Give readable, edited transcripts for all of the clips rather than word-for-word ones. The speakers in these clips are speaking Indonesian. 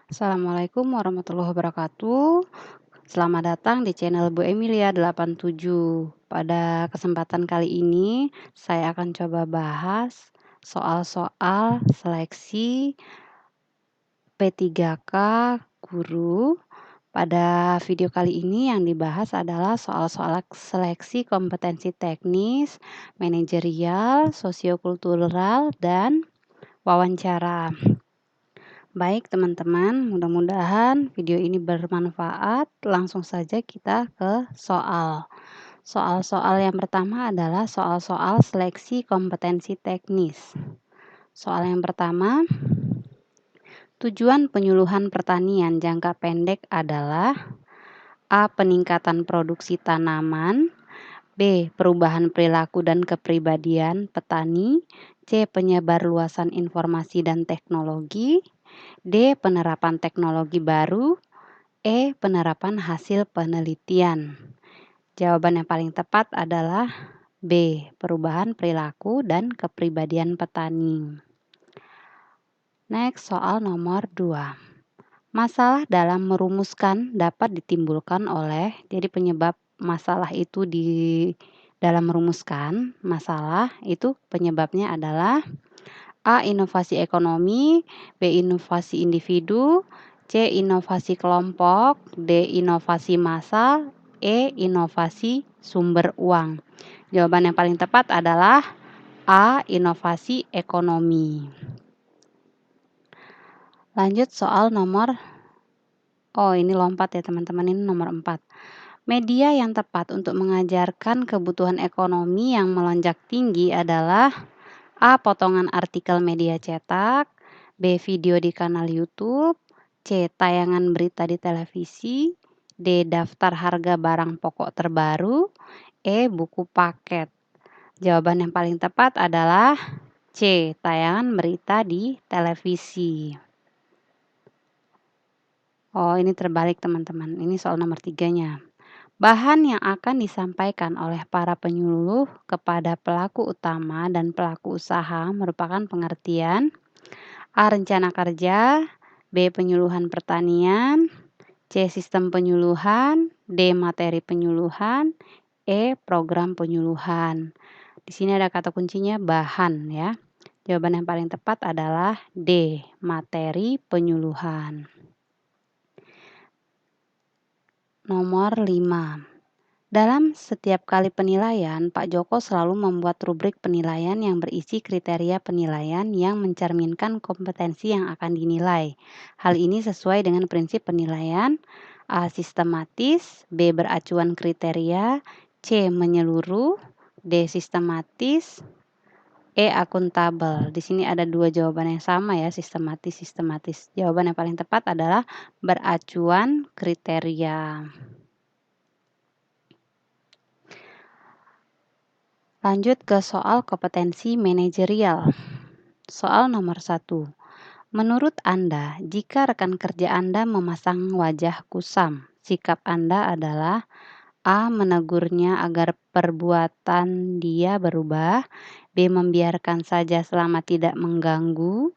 Assalamualaikum warahmatullahi wabarakatuh. Selamat datang di channel Bu Emilia 87. Pada kesempatan kali ini, saya akan coba bahas soal-soal seleksi P3K guru. Pada video kali ini yang dibahas adalah soal-soal seleksi kompetensi teknis, manajerial, sosiokultural, dan wawancara. Baik teman-teman, mudah-mudahan video ini bermanfaat. Langsung saja kita ke soal. Soal-soal yang pertama adalah soal-soal seleksi kompetensi teknis. Soal yang pertama, tujuan penyuluhan pertanian jangka pendek adalah A. Peningkatan produksi tanaman, B. Perubahan perilaku dan kepribadian petani, C. Penyebarluasan informasi dan teknologi, D. Penerapan teknologi baru, E. Penerapan hasil penelitian. Jawaban yang paling tepat adalah B. Perubahan perilaku dan kepribadian petani. Next, soal nomor 2. Masalah dalam merumuskan dapat ditimbulkan oleh, jadi penyebab masalah itu dalam merumuskan masalah itu penyebabnya adalah A. Inovasi ekonomi, B. Inovasi individu, C. Inovasi kelompok, D. Inovasi massal, E. Inovasi sumber uang. Jawaban yang paling tepat adalah A. Inovasi ekonomi. Lanjut soal nomor, ini lompat ya teman-teman, ini nomor 4. Media yang tepat untuk mengajarkan kebutuhan ekonomi yang melonjak tinggi adalah A. Potongan artikel media cetak, B. Video di kanal YouTube, C. Tayangan berita di televisi, D. Daftar harga barang pokok terbaru, E. Buku paket. Jawaban yang paling tepat adalah C. Tayangan berita di televisi. Ini terbalik teman-teman. Ini soal nomor 3-nya. Bahan yang akan disampaikan oleh para penyuluh kepada pelaku utama dan pelaku usaha merupakan pengertian A. Rencana kerja, B. Penyuluhan pertanian, C. Sistem penyuluhan, D. Materi penyuluhan, E. Program penyuluhan. Di sini ada kata kuncinya bahan ya. Jawaban yang paling tepat adalah D. Materi penyuluhan. Nomor 5. Dalam setiap kali penilaian, Pak Joko selalu membuat rubrik penilaian yang berisi kriteria penilaian yang mencerminkan kompetensi yang akan dinilai. Hal ini sesuai dengan prinsip penilaian A. Sistematis, B. Beracuan kriteria, C. Menyeluruh, D. Sistematis, E. Akuntabel. Di sini ada dua jawaban yang sama ya, sistematis. Jawaban yang paling tepat adalah beracuan kriteria. Lanjut ke soal kompetensi manajerial. Soal nomor 1. Menurut Anda, jika rekan kerja Anda memasang wajah kusam, sikap Anda adalah A. Menegurnya agar perbuatan dia berubah, B. Membiarkan saja selama tidak mengganggu,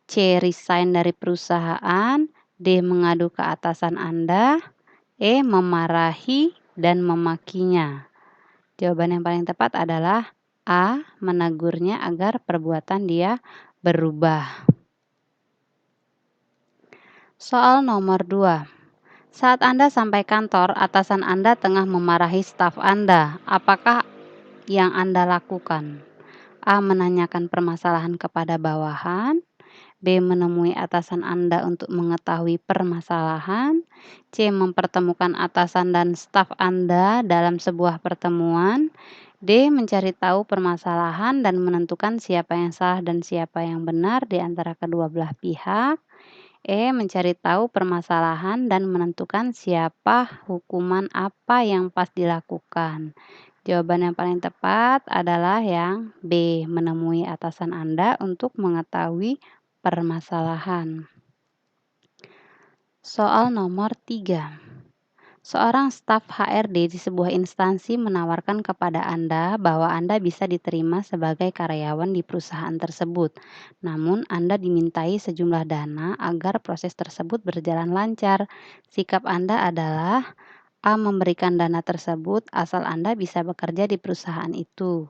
C. Resign dari perusahaan, D. Mengadu ke atasan Anda, E. Memarahi dan memakinya. Jawaban yang paling tepat adalah A. Menegurnya agar perbuatan dia berubah. Soal nomor 2. Saat Anda sampai kantor, atasan Anda tengah memarahi staf Anda. Apakah yang Anda lakukan? A. Menanyakan permasalahan kepada bawahan, B. Menemui atasan Anda untuk mengetahui permasalahan, C. Mempertemukan atasan dan staf Anda dalam sebuah pertemuan, D. Mencari tahu permasalahan dan menentukan siapa yang salah dan siapa yang benar di antara kedua belah pihak, E. Mencari tahu permasalahan dan menentukan siapa hukuman apa yang pas dilakukan. Jawaban yang paling tepat adalah yang B. Menemui atasan Anda untuk mengetahui permasalahan. Soal nomor 3. Seorang staf HRD di sebuah instansi menawarkan kepada Anda bahwa Anda bisa diterima sebagai karyawan di perusahaan tersebut. Namun, Anda dimintai sejumlah dana agar proses tersebut berjalan lancar. Sikap Anda adalah A. Memberikan dana tersebut asal Anda bisa bekerja di perusahaan itu.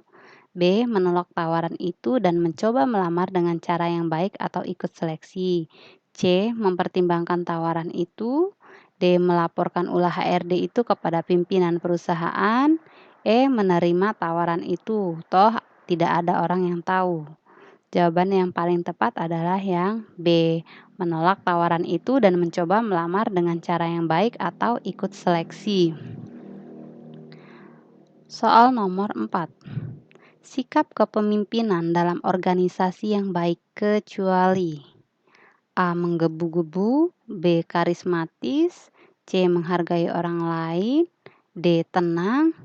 B. Menolak tawaran itu dan mencoba melamar dengan cara yang baik atau ikut seleksi. C. Mempertimbangkan tawaran itu. D. Melaporkan ulah HRD itu kepada pimpinan perusahaan. E. Menerima tawaran itu, toh tidak ada orang yang tahu. Jawaban yang paling tepat adalah yang B. Menolak tawaran itu dan mencoba melamar dengan cara yang baik atau ikut seleksi. Soal nomor 4. Sikap kepemimpinan dalam organisasi yang baik kecuali A. Menggebu-gebu, B. Karismatis, C. Menghargai orang lain, D. Tenang,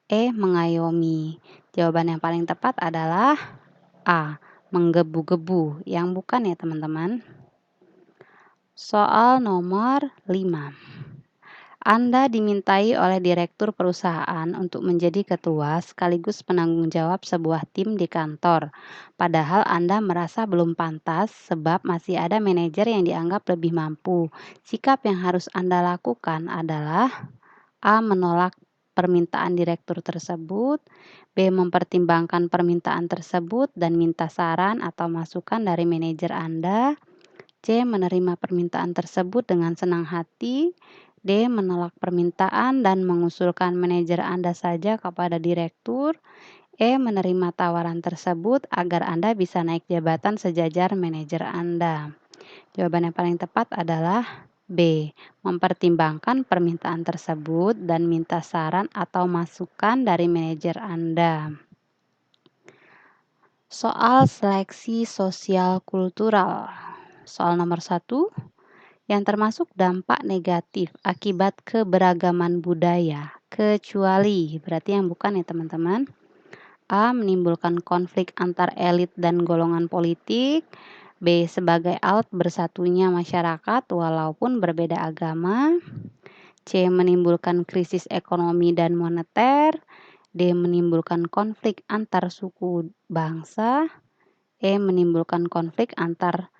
E. Mengayomi. Jawaban yang paling tepat adalah A. Menggebu-gebu, yang bukan ya teman-teman. Soal nomor 5. Anda dimintai oleh direktur perusahaan untuk menjadi ketua sekaligus penanggung jawab sebuah tim di kantor. Padahal Anda merasa belum pantas sebab masih ada manajer yang dianggap lebih mampu. Sikap yang harus Anda lakukan adalah A. Menolak permintaan direktur tersebut, B. Mempertimbangkan permintaan tersebut dan minta saran atau masukan dari manajer Anda, C. Menerima permintaan tersebut dengan senang hati, D. Menolak permintaan dan mengusulkan manajer Anda saja kepada direktur, E. Menerima tawaran tersebut agar Anda bisa naik jabatan sejajar manajer Anda. Jawaban yang paling tepat adalah B. Mempertimbangkan permintaan tersebut dan minta saran atau masukan dari manajer Anda. Soal seleksi sosial kultural. Soal nomor 1. Yang termasuk dampak negatif akibat keberagaman budaya, kecuali, berarti yang bukan ya teman-teman. A. Menimbulkan konflik antar elit dan golongan politik. B. Sebagai alat bersatunya masyarakat walaupun berbeda agama. C. Menimbulkan krisis ekonomi dan moneter. D. Menimbulkan konflik antar suku bangsa. E. Menimbulkan konflik antara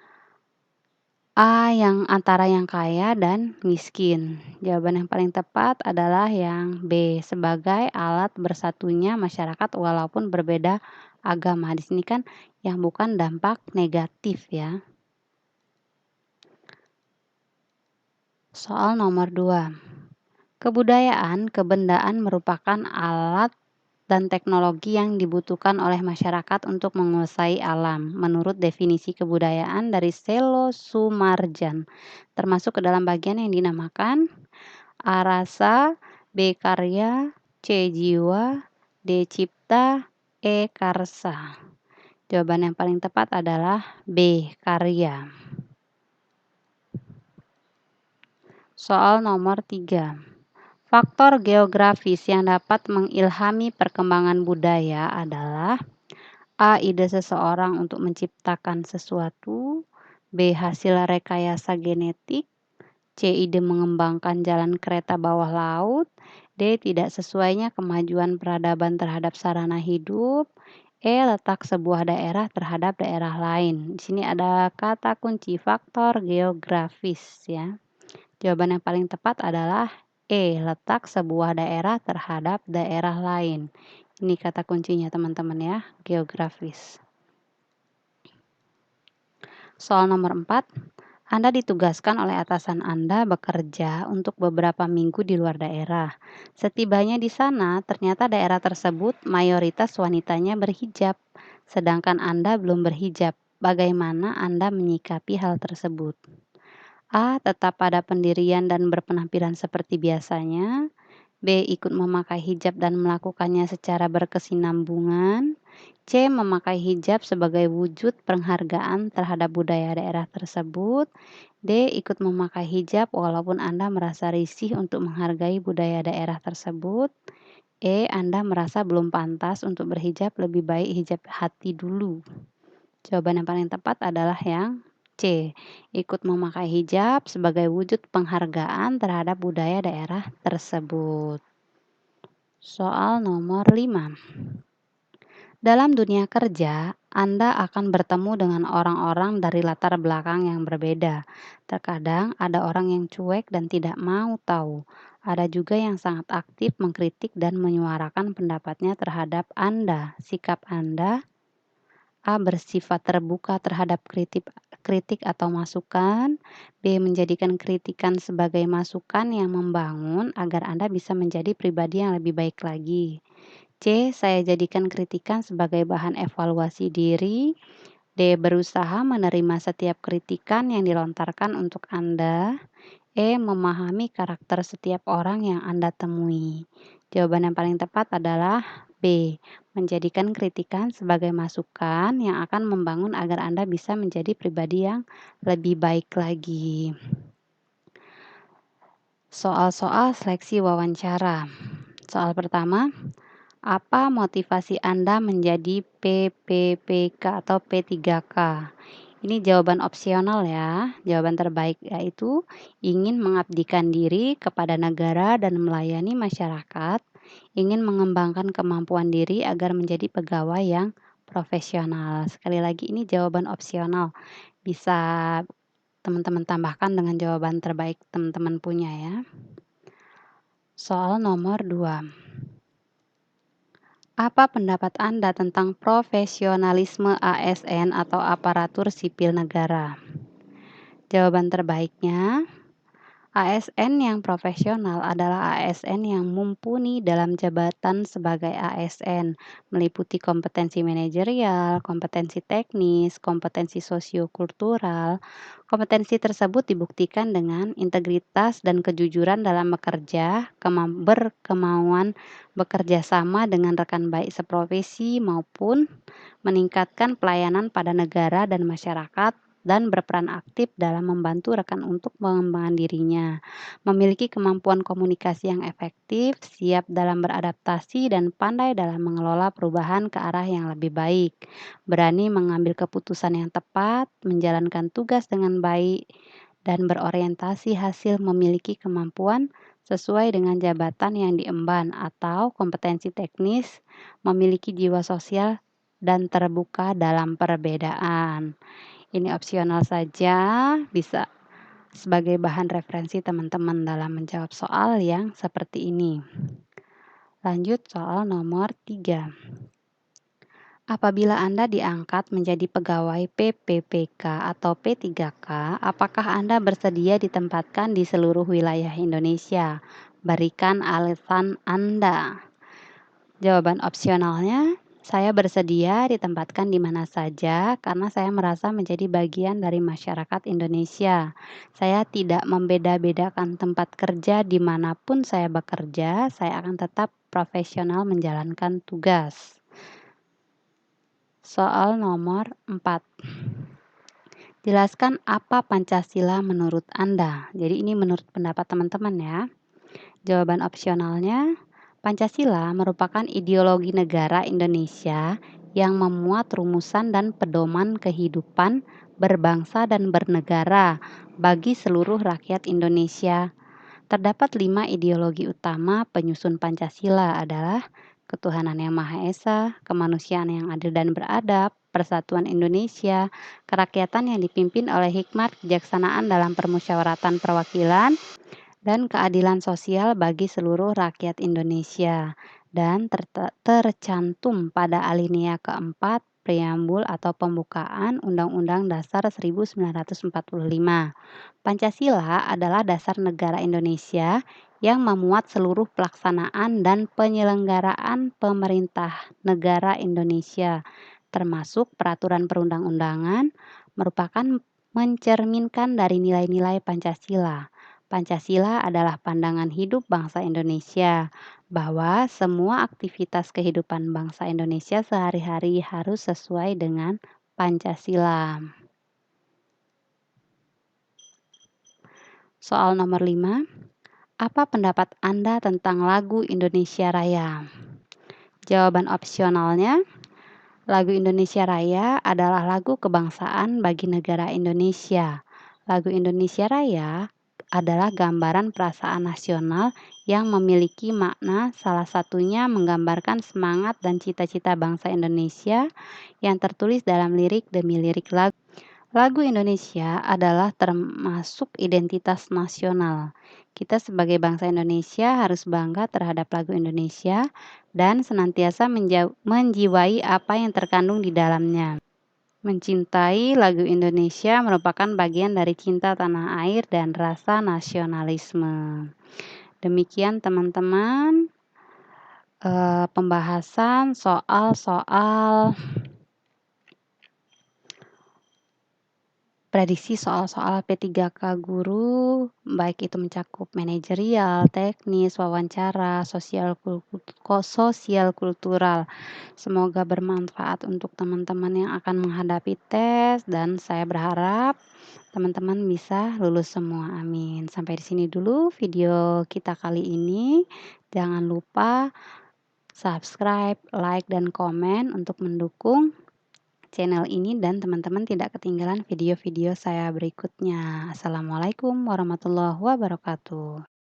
yang kaya dan miskin. Jawaban yang paling tepat adalah yang B. Sebagai alat bersatunya masyarakat walaupun berbeda agama. Di sini kan yang bukan dampak negatif ya. Soal nomor 2. Kebudayaan, kebendaan merupakan alat dan teknologi yang dibutuhkan oleh masyarakat untuk menguasai alam, menurut definisi kebudayaan dari Selo Sumarjan, termasuk ke dalam bagian yang dinamakan A. Rasa, B. Karya, C. Jiwa, D. Cipta, E. Karsa. Jawaban yang paling tepat adalah B. Karya. Soal nomor 3. Faktor geografis yang dapat mengilhami perkembangan budaya adalah A. Ide seseorang untuk menciptakan sesuatu, B. Hasil rekayasa genetik, C. Ide mengembangkan jalan kereta bawah laut, D. Tidak sesuainya kemajuan peradaban terhadap sarana hidup, E. Letak sebuah daerah terhadap daerah lain. Di sini ada kata kunci faktor geografis ya. Jawaban yang paling tepat adalah E. Letak sebuah daerah terhadap daerah lain. Ini kata kuncinya teman-teman ya, geografis. Soal nomor 4. Anda ditugaskan oleh atasan Anda bekerja untuk beberapa minggu di luar daerah. Setibanya di sana, ternyata daerah tersebut mayoritas wanitanya berhijab, sedangkan Anda belum berhijab. Bagaimana Anda menyikapi hal tersebut? A. Tetap pada pendirian dan berpenampilan seperti biasanya. B. Ikut memakai hijab dan melakukannya secara berkesinambungan. C. Memakai hijab sebagai wujud penghargaan terhadap budaya daerah tersebut. D. Ikut memakai hijab walaupun Anda merasa risih untuk menghargai budaya daerah tersebut. E. Anda merasa belum pantas untuk berhijab, lebih baik hijab hati dulu. Jawaban yang paling tepat adalah yang C. Ikut memakai hijab sebagai wujud penghargaan terhadap budaya daerah tersebut. Soal nomor 5. Dalam dunia kerja, Anda akan bertemu dengan orang-orang dari latar belakang yang berbeda. Terkadang ada orang yang cuek dan tidak mau tahu. Ada juga yang sangat aktif mengkritik dan menyuarakan pendapatnya terhadap Anda. Sikap Anda A. Bersifat terbuka terhadap kritik atau masukan. B. Menjadikan kritikan sebagai masukan yang membangun agar Anda bisa menjadi pribadi yang lebih baik lagi. C. Saya jadikan kritikan sebagai bahan evaluasi diri. D. Berusaha menerima setiap kritikan yang dilontarkan untuk Anda. E. Memahami karakter setiap orang yang Anda temui. Jawaban yang paling tepat adalah B. Menjadikan kritikan sebagai masukan yang akan membangun agar Anda bisa menjadi pribadi yang lebih baik lagi. Soal-soal seleksi wawancara. Soal pertama, apa motivasi Anda menjadi PPPK atau P3K? Ini jawaban opsional ya. Jawaban terbaik yaitu ingin mengabdikan diri kepada negara dan melayani masyarakat, ingin mengembangkan kemampuan diri agar menjadi pegawai yang profesional. Sekali lagi ini jawaban opsional. Bisa teman-teman tambahkan dengan jawaban terbaik teman-teman punya ya. Soal nomor 2. Apa pendapat Anda tentang profesionalisme ASN atau aparatur sipil negara? Jawaban terbaiknya, ASN yang profesional adalah ASN yang mumpuni dalam jabatan sebagai ASN, meliputi kompetensi manajerial, kompetensi teknis, kompetensi sosiokultural. Kompetensi tersebut dibuktikan dengan integritas dan kejujuran dalam bekerja, berkemauan bekerja sama dengan rekan baik seprofesi maupun meningkatkan pelayanan pada negara dan masyarakat dan berperan aktif dalam membantu rekan untuk mengembangkan dirinya, memiliki kemampuan komunikasi yang efektif, siap dalam beradaptasi dan pandai dalam mengelola perubahan ke arah yang lebih baik, berani mengambil keputusan yang tepat, menjalankan tugas dengan baik, dan berorientasi hasil memiliki kemampuan sesuai dengan jabatan yang diemban atau kompetensi teknis, memiliki jiwa sosial dan terbuka dalam perbedaan. Ini opsional saja, bisa sebagai bahan referensi teman-teman dalam menjawab soal yang seperti ini. Lanjut soal nomor 3. Apabila Anda diangkat menjadi pegawai PPPK atau P3K, apakah Anda bersedia ditempatkan di seluruh wilayah Indonesia? Berikan alasan Anda. Jawaban opsionalnya, saya bersedia ditempatkan di mana saja karena saya merasa menjadi bagian dari masyarakat Indonesia. Saya tidak membeda-bedakan tempat kerja dimanapun saya bekerja, saya akan tetap profesional menjalankan tugas. Soal nomor 4. Jelaskan apa Pancasila menurut Anda. Jadi ini menurut pendapat teman-teman ya. Jawaban opsionalnya, Pancasila merupakan ideologi negara Indonesia yang memuat rumusan dan pedoman kehidupan berbangsa dan bernegara bagi seluruh rakyat Indonesia. Terdapat 5 ideologi utama penyusun Pancasila adalah ketuhanan yang Maha Esa, kemanusiaan yang adil dan beradab, persatuan Indonesia, kerakyatan yang dipimpin oleh hikmat kejaksanaan dalam permusyawaratan perwakilan, dan keadilan sosial bagi seluruh rakyat Indonesia, dan tercantum pada alinea keempat preambul atau pembukaan Undang-Undang Dasar 1945. Pancasila adalah dasar negara Indonesia yang memuat seluruh pelaksanaan dan penyelenggaraan pemerintah negara Indonesia, termasuk peraturan perundang-undangan, merupakan mencerminkan dari nilai-nilai Pancasila. Pancasila adalah pandangan hidup bangsa Indonesia bahwa semua aktivitas kehidupan bangsa Indonesia sehari-hari harus sesuai dengan Pancasila. Soal nomor 5. Apa pendapat Anda tentang lagu Indonesia Raya? Jawaban opsionalnya, Lagu Indonesia Raya adalah lagu kebangsaan bagi negara Indonesia. Lagu Indonesia Raya adalah gambaran perasaan nasional yang memiliki makna, salah satunya menggambarkan semangat dan cita-cita bangsa Indonesia yang tertulis dalam lirik demi lirik lagu. Lagu Indonesia adalah termasuk identitas nasional. Kita sebagai bangsa Indonesia harus bangga terhadap lagu Indonesia dan senantiasa menjiwai apa yang terkandung di dalamnya. Mencintai lagu Indonesia merupakan bagian dari cinta tanah air dan rasa nasionalisme. Demikian teman-teman, pembahasan soal-soal prediksi soal-soal P3K guru, baik itu mencakup manajerial, teknis, wawancara, sosial kultural. Semoga bermanfaat untuk teman-teman yang akan menghadapi tes dan saya berharap teman-teman bisa lulus semua. Amin. Sampai di sini dulu video kita kali ini. Jangan lupa subscribe, like, dan komen untuk mendukung channel ini dan teman-teman tidak ketinggalan video-video saya berikutnya. Assalamualaikum warahmatullahi wabarakatuh.